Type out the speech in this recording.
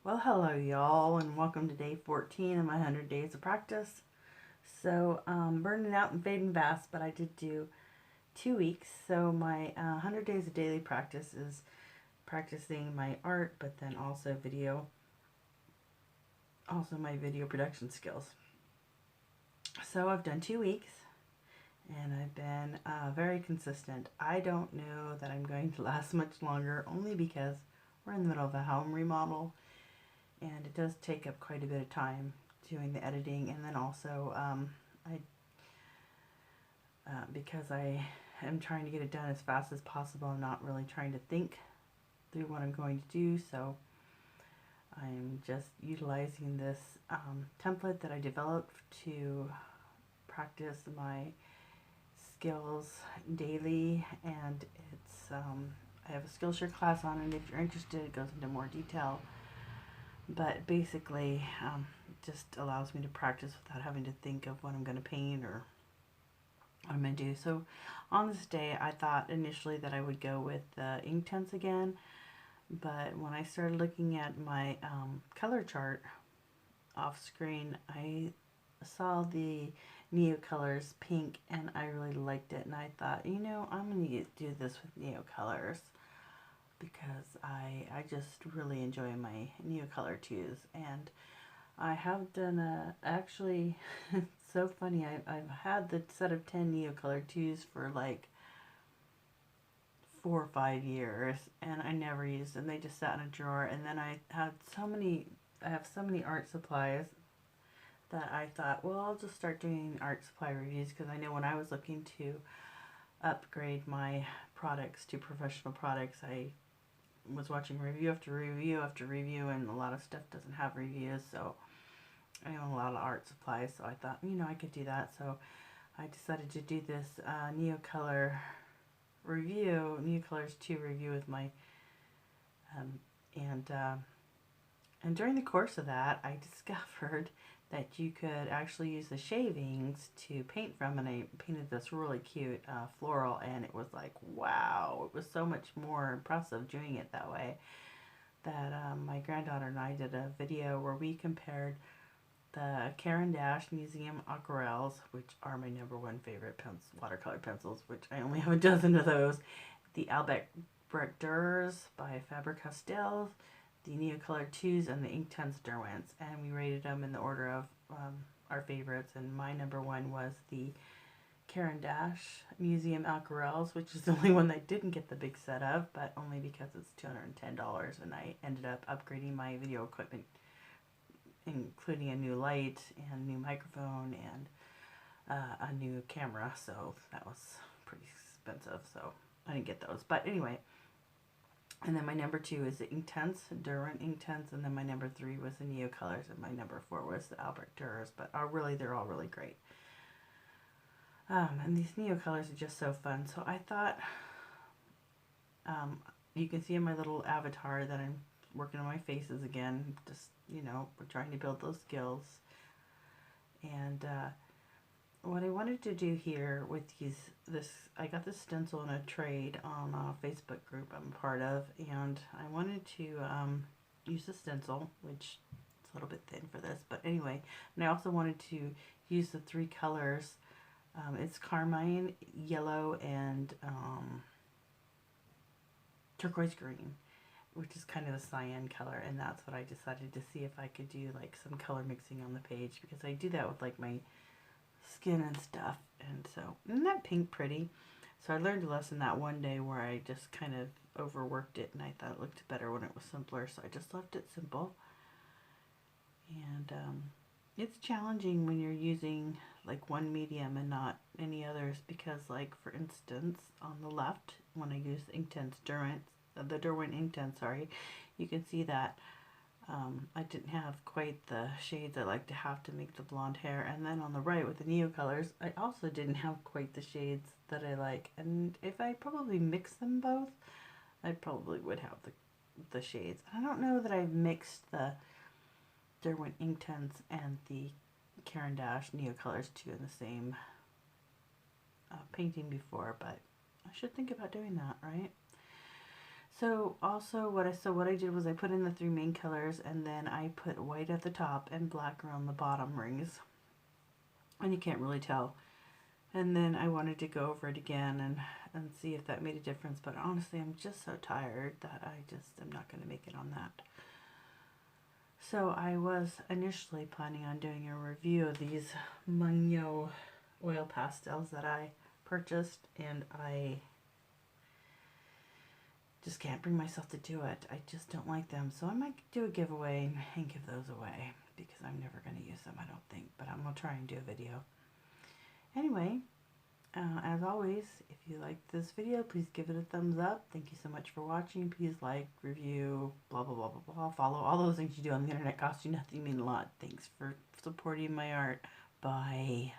Well, hello y'all, and welcome to day 14 of my 100 days of practice. So, burning out and fading fast, but I did do 2 weeks. So my 100 days of daily practice is practicing my art, but then also my video production skills. So I've done 2 weeks, and I've been very consistent. I don't know that I'm going to last much longer, only because we're in the middle of a home remodel. And it does take up quite a bit of time doing the editing, and then also because I am trying to get it done as fast as possible, I'm not really trying to think through what I'm going to do, so I'm just utilizing this template that I developed to practice my skills daily, and it's I have a Skillshare class on it. If you're interested, it goes into more detail. But basically, it just allows me to practice without having to think of what I'm going to paint or what I'm going to do. So on this day, I thought initially that I would go with the Inktense again. But when I started looking at my color chart off screen, I saw the Neo Colors pink, and I really liked it. And I thought, you know, I'm going to do this with Neo Colors, because I just really enjoy my Neocolor 2s, and I have done actually, it's so funny, I've had the set of 10 Neocolor 2s for like 4 or 5 years, and I never used them. They just sat in a drawer, and then I have so many art supplies that I thought, well, I'll just start doing art supply reviews, because I know when I was looking to upgrade my products to professional products, I was watching review after review after review, and a lot of stuff doesn't have reviews, so I own a lot of art supplies, so I thought, you know, I could do that. So I decided to do this Neocolor review, Neocolors 2 review with my and during the course of that, I discovered that you could actually use the shavings to paint from, and I painted this really cute floral, and it was like, wow, it was so much more impressive doing it that way, that my granddaughter and I did a video where we compared the Caran d'Ache Museum Aquarelles, which are my #1 favorite watercolor pencils, which I only have a dozen of those, the Albrecht by Faber-Castell, the Neocolor 2s, and the Inktense Derwents, and we rated them in the order of our favorites, and my #1 was the Caran d'Ache Museum Aquarelles, which is the only one that I didn't get the big set of, but only because it's $210, and I ended up upgrading my video equipment, including a new light and new microphone and a new camera, so that was pretty expensive, so I didn't get those. But anyway, and then my #2 is the Inktense, Derwent Inktense, and then my #3 was the Neocolors, and my #4 was the Albrecht, but they're all really great. And these Neocolors are just so fun. So I thought, you can see in my little avatar that I'm working on my faces again, just, you know, we're trying to build those skills. And what I wanted to do here with I got this stencil in a trade on a Facebook group I'm a part of, and I wanted to use the stencil, which is a little bit thin for this, but anyway, and I also wanted to use the 3 colors. It's carmine, yellow, and turquoise green, which is kind of a cyan color, and that's what I decided to see if I could do, like, some color mixing on the page, because I do that with, like, my skin and stuff. And so, isn't that pink pretty? So I learned a lesson that one day where I just kind of overworked it, and I thought it looked better when it was simpler, so I just left it simple. And it's challenging when you're using like one medium and not any others, because, like, for instance, on the left, when I use the Inktense Derwent, Inktense, you can see that I didn't have quite the shades I like to have to make the blonde hair. And then on the right with the Neocolors, I also didn't have quite the shades that I like. And if I probably mix them both, I probably would have the shades. I don't know that I've mixed the Derwent Inktense and the Caran d'Ache Neocolors 2 in the same painting before, but I should think about doing that, right? So also what I did was I put in the 3 main colors, and then I put white at the top and black around the bottom rings. And you can't really tell. And then I wanted to go over it again and see if that made a difference. But honestly, I'm just so tired that I just am not going to make it on that. So I was initially planning on doing a review of these Mugno oil pastels that I purchased, and I just can't bring myself to do it. I just don't like them. So I might do a giveaway and give those away, because I'm never going to use them, I don't think. But I'm going to try and do a video. Anyway, as always, if you liked this video, please give it a thumbs up. Thank you so much for watching. Please like, review, blah, blah, blah, blah, blah. Follow. All those things you do on the internet cost you nothing, mean a lot. Thanks for supporting my art. Bye.